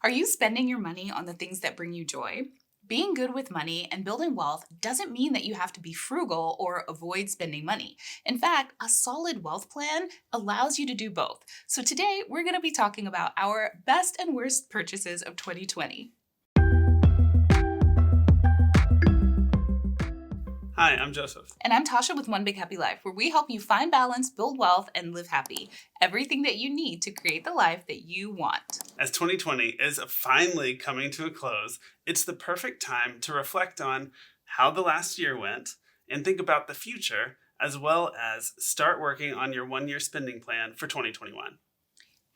Are you spending your money on the things that bring you joy? Being good with money and building wealth doesn't mean that you have to be frugal or avoid spending money. In fact, a solid wealth plan allows you to do both. So today, we're going to be talking about our best and worst purchases of 2020. Hi, I'm Joseph. And I'm Tasha with One Big Happy Life, where we help you find balance, build wealth, and live happy. Everything that you need to create the life that you want. As 2020 is finally coming to a close, it's the perfect time to reflect on how the last year went and think about the future, as well as start working on your one-year spending plan for 2021.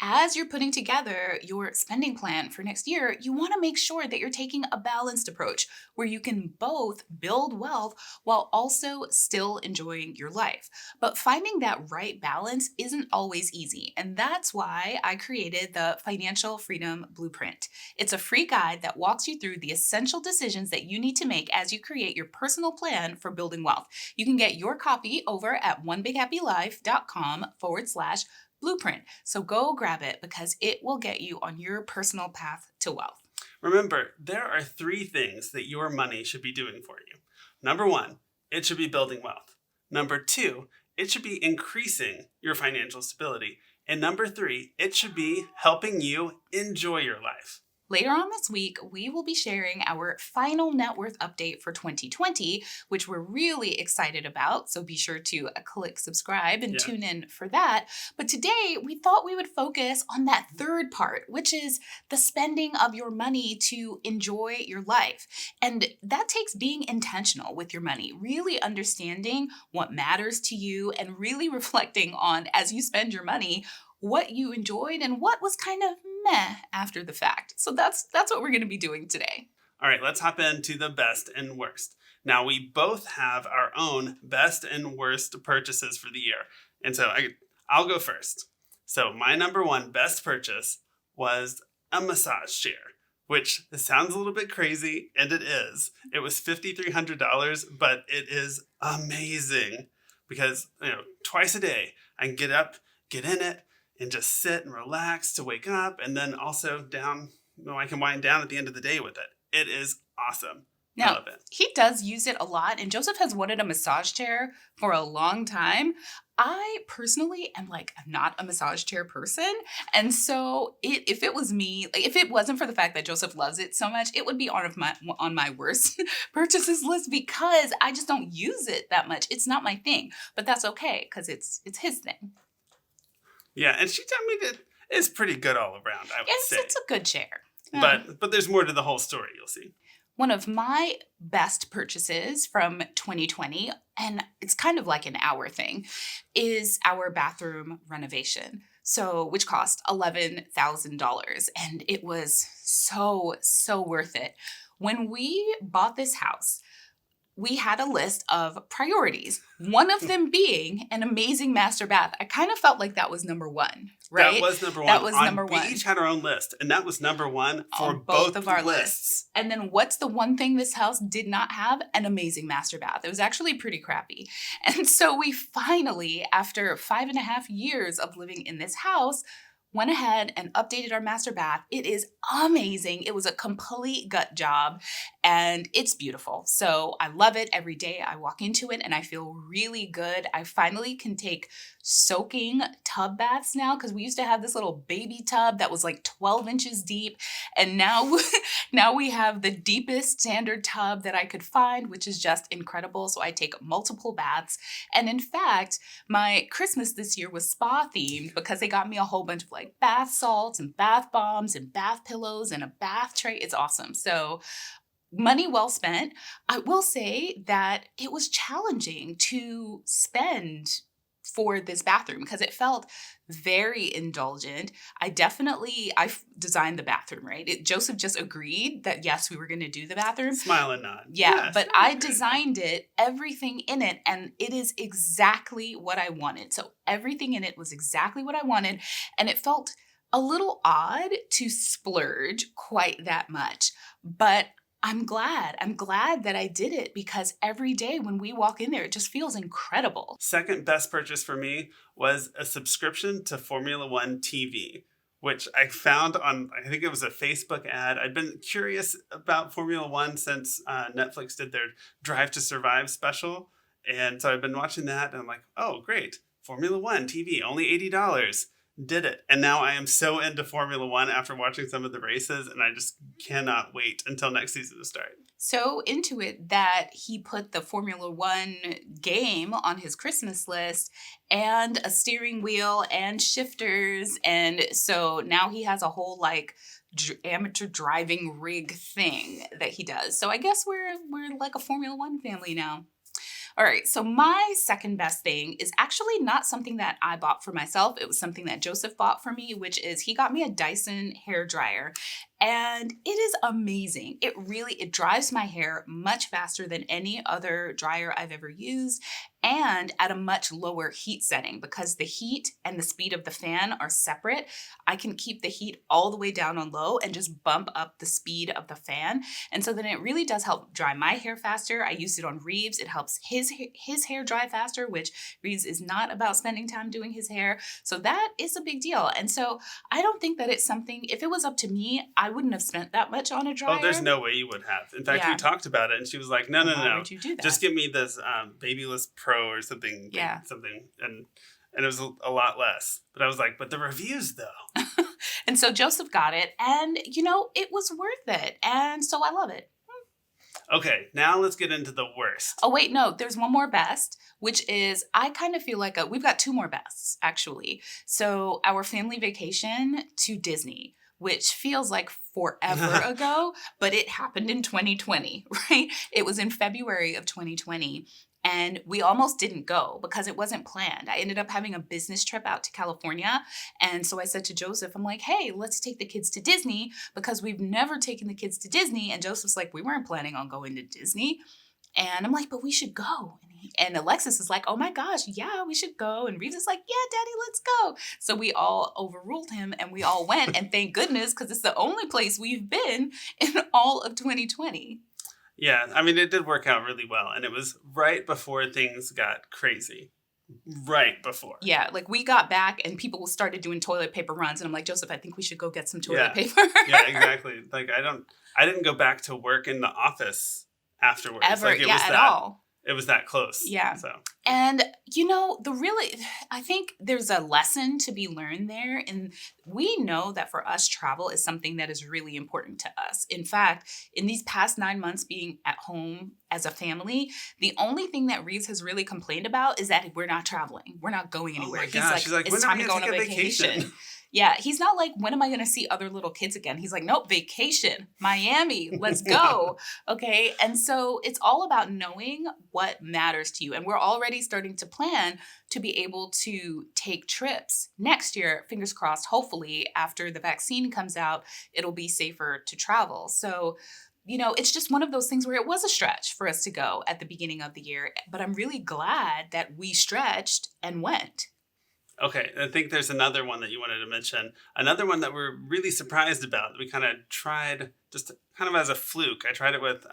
As you're putting together your spending plan for next year, you want to make sure that you're taking a balanced approach where you can both build wealth while also still enjoying your life. But finding that right balance isn't always easy. And that's why I created the Financial Freedom Blueprint. It's a free guide that walks you through the essential decisions that you need to make as you create your personal plan for building wealth. You can get your copy over at onebighappylife.com/blueprint. So go grab it because it will get you on your personal path to wealth. Remember, there are 3 things that your money should be doing for you. Number 1, it should be building wealth. Number 2, it should be increasing your financial stability. And number 3, it should be helping you enjoy your life. Later on this week, we will be sharing our final net worth update for 2020, which we're really excited about. So be sure to click subscribe and tune in for that. But today, we thought we would focus on that third part, which is the spending of your money to enjoy your life. And that takes being intentional with your money, really understanding what matters to you and really reflecting on, as you spend your money, what you enjoyed and what was kind of meh after the fact. So that's what we're going to be doing today. All right, let's hop into the best and worst. Now, we both have our own best and worst purchases for the year. And so I'll go first. So my number 1 best purchase was a massage chair, which sounds a little bit crazy, and it is. It was $5,300, but it is amazing because, twice a day I can get up, get in it, and just sit and relax to wake up, and then also I can wind down at the end of the day with it. It is awesome. I Now, love it. he does use it a lot, and Joseph has wanted a massage chair for a long time. I personally am not a massage chair person, and so if it was me, if it wasn't for the fact that Joseph loves it so much, it would be on my worst purchases list because I just don't use it that much. It's not my thing, but that's okay because it's his thing. Yeah, and she told me that it's pretty good all around, I would say. It's a good chair. But there's more to the whole story, you'll see. One of my best purchases from 2020, and it's kind of like an hour thing, is our bathroom renovation. So, which cost $11,000, and it was so worth it. When we bought this house, we had a list of priorities, one of them being an amazing master bath. I kind of felt like that was number 1, right? That was number 1. That was number 1. We each had our own list, and that was number 1 for on both of our lists. And then what's the one thing this house did not have? An amazing master bath. It was actually pretty crappy. And so we finally, after 5.5 years of living in this house, went ahead and updated our master bath. It is amazing. It was a complete gut job and it's beautiful. So I love it every day. I walk into it and I feel really good. I finally can take soaking tub baths now because we used to have this little baby tub that was 12 inches deep. And now we have the deepest standard tub that I could find, which is just incredible. So I take multiple baths. And in fact, my Christmas this year was spa themed because they got me a whole bunch of bath salts and bath bombs and bath pillows and a bath tray. It's awesome. So money well spent. I will say that it was challenging to spend for this bathroom because it felt very indulgent. I designed the bathroom, right? Joseph just agreed that yes, we were going to do the bathroom. Smile and nod. Yeah, yes, but I designed it, everything in it, and it is exactly what I wanted. So everything in it was exactly what I wanted, and it felt a little odd to splurge quite that much, but I'm glad that I did it because every day when we walk in there, it just feels incredible. Second best purchase for me was a subscription to Formula One TV, which I found on, I think it was a Facebook ad. I'd been curious about Formula One since Netflix did their Drive to Survive special. And so I've been watching that and I'm like, oh, great. Formula One TV, only $80. Did it. And now I am so into Formula One after watching some of the races. And I just cannot wait until next season to start. So into it that he put the Formula One game on his Christmas list and a steering wheel and shifters. And so now he has a whole like amateur driving rig thing that he does. So I guess we're like a Formula One family now. All right, so my second best thing is actually not something that I bought for myself. It was something that Joseph bought for me, which is he got me a Dyson hair dryer. And it is amazing. It dries my hair much faster than any other dryer I've ever used and at a much lower heat setting because the heat and the speed of the fan are separate. I can keep the heat all the way down on low and just bump up the speed of the fan. And so then it really does help dry my hair faster. I used it on Reeves. It helps his hair dry faster, which Reeves is not about spending time doing his hair. So that is a big deal. And so I don't think that it's something, if it was up to me, I wouldn't have spent that much on a dryer. Oh, there's no way you would have. In fact, we talked about it and she was like, no. Why would you do that? Just give me this Babyless Pro or something. Yeah. Something. And it was a lot less. But I was like, but the reviews though. And so Joseph got it and, it was worth it. And so I love it. Okay, now let's get into the worst. Oh, wait, no, there's one more best, which is I kind of feel like we've got two more bests, actually. So our family vacation to Disney, which feels like forever ago, but it happened in 2020, right? It was in February of 2020. And we almost didn't go because it wasn't planned. I ended up having a business trip out to California. And so I said to Joseph, I'm like, hey, let's take the kids to Disney because we've never taken the kids to Disney. And Joseph's like, we weren't planning on going to Disney. And I'm like, but we should go. And Alexis is like, oh my gosh, yeah, we should go. And Reeves is like, yeah, Daddy, let's go. So we all overruled him and we all went. And thank goodness, because it's the only place we've been in all of 2020. Yeah, I mean, it did work out really well. And it was right before things got crazy. Right before. Yeah, like we got back and people started doing toilet paper runs. And I'm like, Joseph, I think we should go get some toilet paper. Yeah, exactly. Like, I didn't go back to work in the office afterwards. Ever, like, at all. It was that close. Yeah. So. And, I think there's a lesson to be learned there. And we know that for us, travel is something that is really important to us. In fact, in these past 9 months being at home as a family, the only thing that Reeves has really complained about is that we're not traveling. We're not going anywhere. Oh my gosh. She's like, it's time to go on a vacation. Yeah, he's not like, when am I going to see other little kids again? He's like, nope, vacation, Miami, let's go. Okay, and so it's all about knowing what matters to you. And we're already starting to plan to be able to take trips next year, fingers crossed, hopefully after the vaccine comes out, it'll be safer to travel. So, it's just one of those things where it was a stretch for us to go at the beginning of the year. But I'm really glad that we stretched and went. Okay, I think there's another one that you wanted to mention. Another one that we're really surprised about. We kind of tried just kind of as a fluke. I tried it with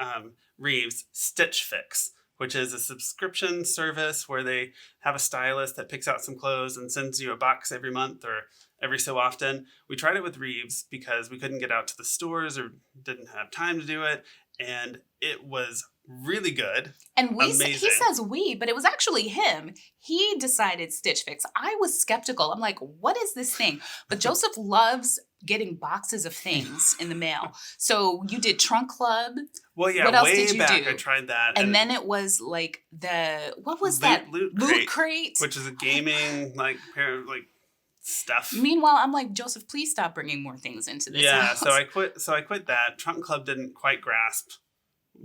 Reeves, Stitch Fix, which is a subscription service where they have a stylist that picks out some clothes and sends you a box every month or every so often. We tried it with Reeves because we couldn't get out to the stores or didn't have time to do it. And it was really good. And he says we, but it was actually him. He decided Stitch Fix. I was skeptical. I'm like, what is this thing? But Joseph loves getting boxes of things in the mail. So you did Trunk Club. Well, yeah, what else way did you back do? I tried that. And then it was like what was that? Loot Crate. Which is a gaming, stuff. Meanwhile, I'm like, Joseph, please stop bringing more things into this house. So I quit that. Trunk Club didn't quite grasp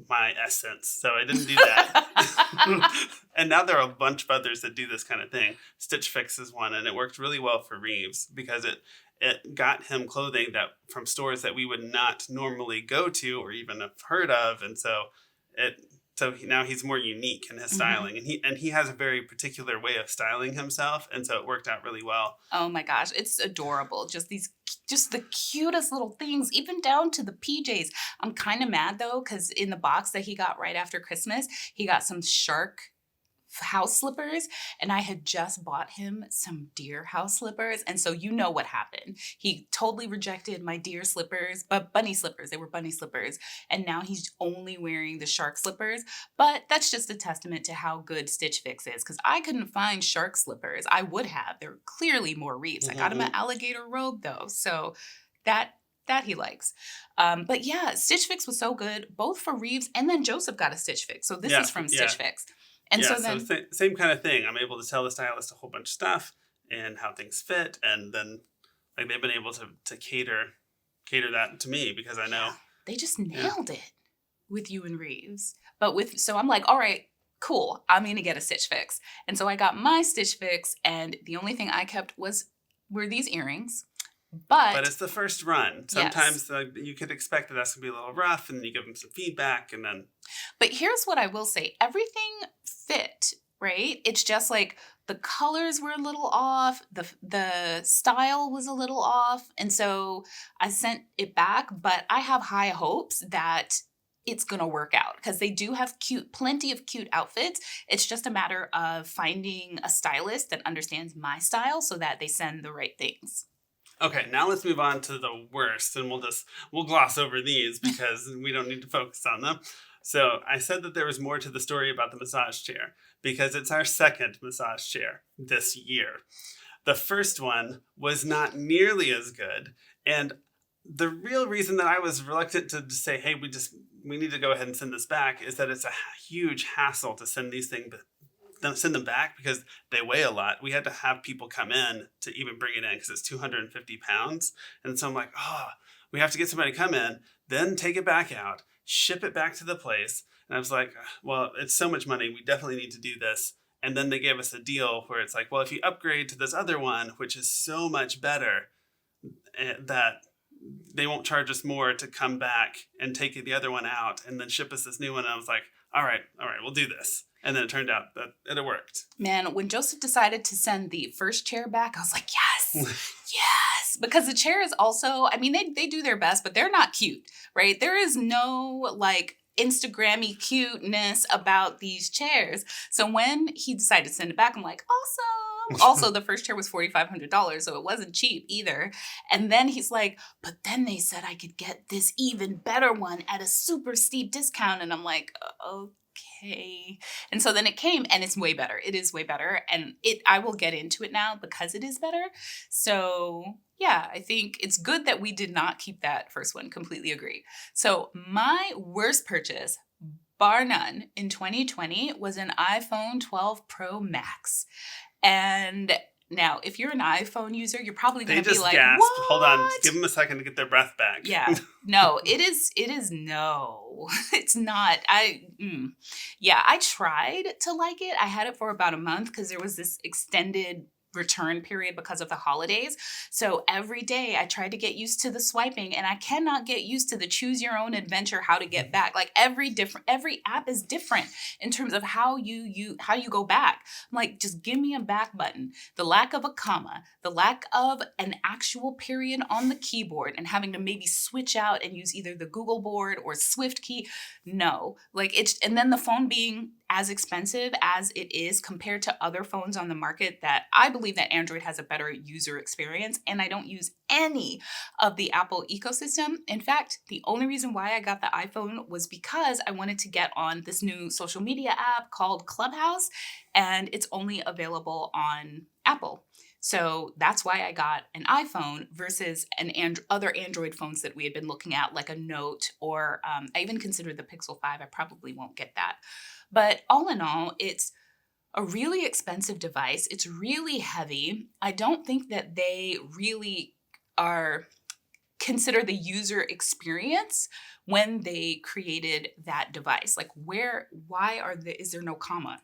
my essence, so I didn't do that. And now there are a bunch of others that do this kind of thing. Stitch Fix is one, and it worked really well for Reeves because it got him clothing that from stores that we would not normally go to or even have heard of, and so now he's more unique in his styling, and he has a very particular way of styling himself, and so it worked out really well. Oh my gosh, it's adorable. Just the cutest little things, even down to the PJs. I'm kind of mad though, because in the box that he got right after Christmas, he got some shark house slippers, and I had just bought him some deer house slippers. And so you know what happened. He totally rejected my deer slippers, but bunny slippers. They were bunny slippers. And now he's only wearing the shark slippers. But that's just a testament to how good Stitch Fix is, because I couldn't find shark slippers. I would have. They're clearly more Reeves. I got him an alligator robe though. So that he likes. But yeah, Stitch Fix was so good, both for Reeves and then Joseph got a Stitch Fix. So this is from Stitch Fix. And yeah, so then same kind of thing. I'm able to tell the stylist a whole bunch of stuff and how things fit, and then like they've been able to cater that to me because I know they just nailed it with you and Reeves. But so I'm like, all right, cool. I'm gonna get a Stitch Fix. And so I got my Stitch Fix, and the only thing I kept were these earrings. But it's the first run. Sometimes you could expect that that's going to be a little rough, and then you give them some feedback, and then... But here's what I will say. Everything fit, right? It's just like the colors were a little off. The style was a little off. And so I sent it back, but I have high hopes that it's going to work out because they do have plenty of cute outfits. It's just a matter of finding a stylist that understands my style so that they send the right things. Okay, now let's move on to the worst, and we'll gloss over these because we don't need to focus on them. So I said that there was more to the story about the massage chair because it's our second massage chair this year. The first one was not nearly as good, and the real reason that I was reluctant to say, hey, we need to go ahead and send this back is that it's a huge hassle to send these things send them back because they weigh a lot. We had to have people come in to even bring it in because it's 250 pounds. And so I'm like, we have to get somebody to come in, then take it back out, ship it back to the place. And I was like, well, it's so much money. We definitely need to do this. And then they gave us a deal where it's like, well, if you upgrade to this other one, which is so much better, that they won't charge us more to come back and take the other one out and then ship us this new one. And I was like, all right, we'll do this. And then it turned out that it worked. Man, when Joseph decided to send the first chair back, I was like, yes, yes. Because the chair is also, I mean, they do their best, but they're not cute, right? There is no like Instagram-y cuteness about these chairs. So when he decided to send it back, I'm like, awesome. Also, the first chair was $4,500, so it wasn't cheap either. And then he's like, but then they said I could get this even better one at a super steep discount. And I'm like, okay. And so then it came, and it's way better. It is way better. And I will get into it now because it is better. So yeah, I think it's good that we did not keep that first one. Completely agree. So my worst purchase, bar none, in 2020 was an iPhone 12 Pro Max. And now, if you're an iPhone user, you're probably going to be like, gasped. What? Hold on. Give them a second to get their breath back. Yeah. No, it is no. It's not. Yeah, I tried to like it. I had it for about a month because there was this extended return period because of the holidays. So every day I tried to get used to the swiping, and I cannot get used to the choose your own adventure, how to get back. Like every app is different in terms of how you go back. I'm like, just give me a back button. The lack of a comma, the lack of an actual period on the keyboard, and having to maybe switch out and use either the Google board or Swift key. No, and then the phone being as expensive as it is compared to other phones on the market, that I believe that Android has a better user experience, and I don't use any of the Apple ecosystem. In fact, the only reason why I got the iPhone was because I wanted to get on this new social media app called Clubhouse, and it's only available on Apple. So that's why I got an iPhone versus other Android phones that we had been looking at, like a Note, or I even considered the Pixel 5. I probably won't get that. But all in all, it's a really expensive device. It's really heavy. I don't think that they really consider the user experience when they created that device. Like is there no comma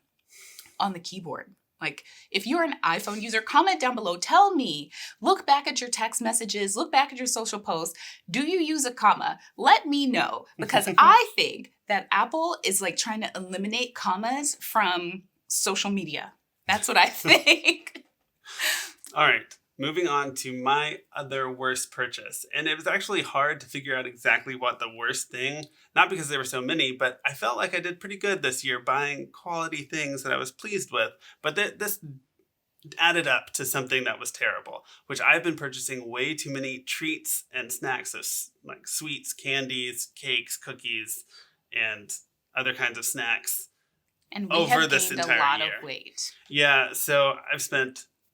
on the keyboard? Like, if you're an iPhone user, comment down below. Tell me, look back at your text messages, look back at your social posts. Do you use a comma? Let me know, because I think that Apple is like trying to eliminate commas from social media. That's what I think. All right. moving on to my other worst purchase. And it was actually hard to figure out exactly what the worst thing, not because there were so many, but I felt like I did pretty good this year buying quality things that I was pleased with. But this added up to something that was terrible, which I've been purchasing way too many treats and snacks of like sweets, candies, cakes, cookies, and other kinds of snacks And we over have this gained a entire lot year. of weight. Yeah, so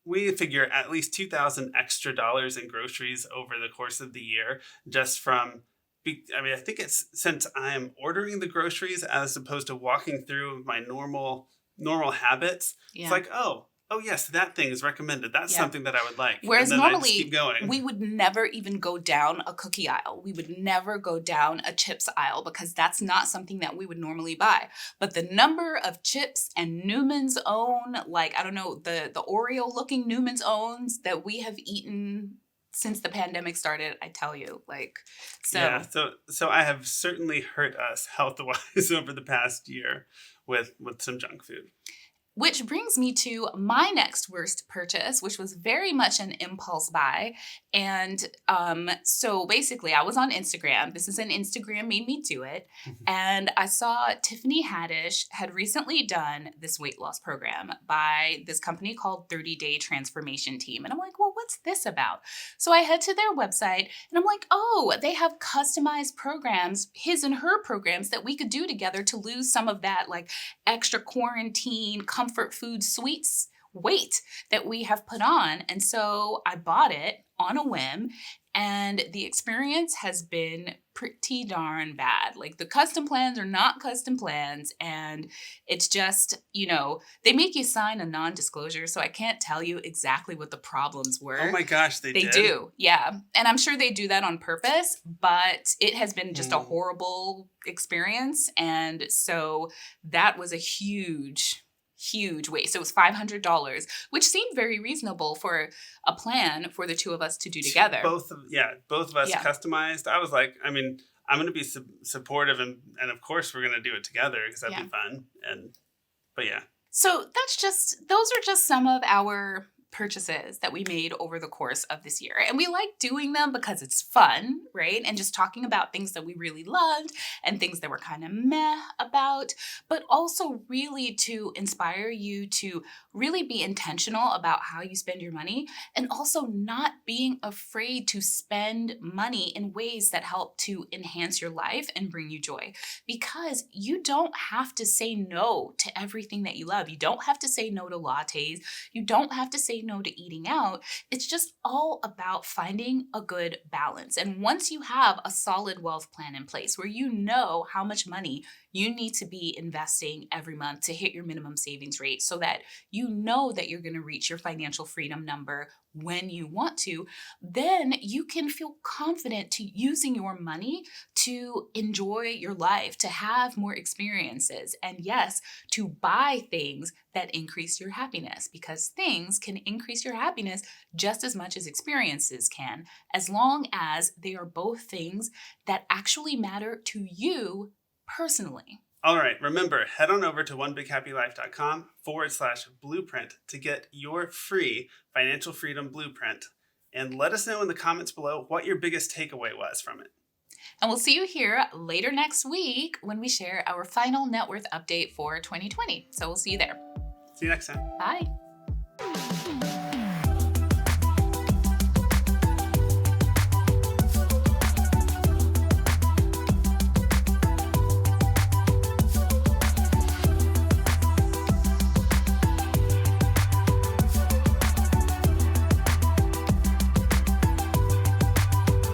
we figure at least $2,000 extra in groceries over the course of the year just from, I think it's since I'm ordering the groceries as opposed to walking through my normal habits. Yeah. It's like, oh yes, that thing is recommended. That's Yeah. something that I would like. Whereas and then I normally just keep going. we would never even go down a cookie aisle. We would never go down a chips aisle because that's not something that we would normally buy. But the number of chips and Newman's Own, like, I don't know, the Oreo looking Newman's Owns that we have eaten since the pandemic started, I tell you, like, so. Yeah, so I have certainly hurt us health-wise over the past year with some junk food. Which brings me to my next worst purchase, which was very much an impulse buy. And so basically, I was on Instagram. This is an Instagram made me do it. And I saw Tiffany Haddish had recently done this weight loss program by this company called 30-Day Transformation Team. And I'm like, well, what's this about? So I head to their website and I'm like, oh, they have customized programs, his and her programs that we could do together to lose some of that like extra quarantine comfort food sweets weight that we have put on. And so I bought it on a whim, and the experience has been pretty darn bad. Like, the custom plans are not custom plans, and it's just, they make you sign a non-disclosure, so I can't tell you exactly what the problems were. Oh my gosh, they did? do. Yeah. And I'm sure they do that on purpose, but it has been just a horrible experience. And so that was a huge waste. It was $500, which seemed very reasonable for a plan for the two of us to do together. Both of us customized. I was like, I'm going to be supportive, and of course we're going to do it together because that'd be fun. But yeah. So those are just some of our purchases that we made over the course of this year. And we like doing them because it's fun, right? And just talking about things that we really loved and things that were kind of meh about, but also really to inspire you to really be intentional about how you spend your money, and also not being afraid to spend money in ways that help to enhance your life and bring you joy. Because you don't have to say no to everything that you love. You don't have to say no to lattes. You don't have to say no to eating out. It's just all about finding a good balance. And once you have a solid wealth plan in place where you know how much money you need to be investing every month to hit your minimum savings rate, so that you know that you're going to reach your financial freedom number when you want to, then you can feel confident to using your money to enjoy your life, to have more experiences, and yes, to buy things that increase your happiness, because things can increase your happiness just as much as experiences can, as long as they are both things that actually matter to you personally. All right, remember, head on over to onebighappylife.com/blueprint to get your free financial freedom blueprint. And let us know in the comments below what your biggest takeaway was from it. And we'll see you here later next week when we share our final net worth update for 2020. So we'll see you there. See you next time. Bye.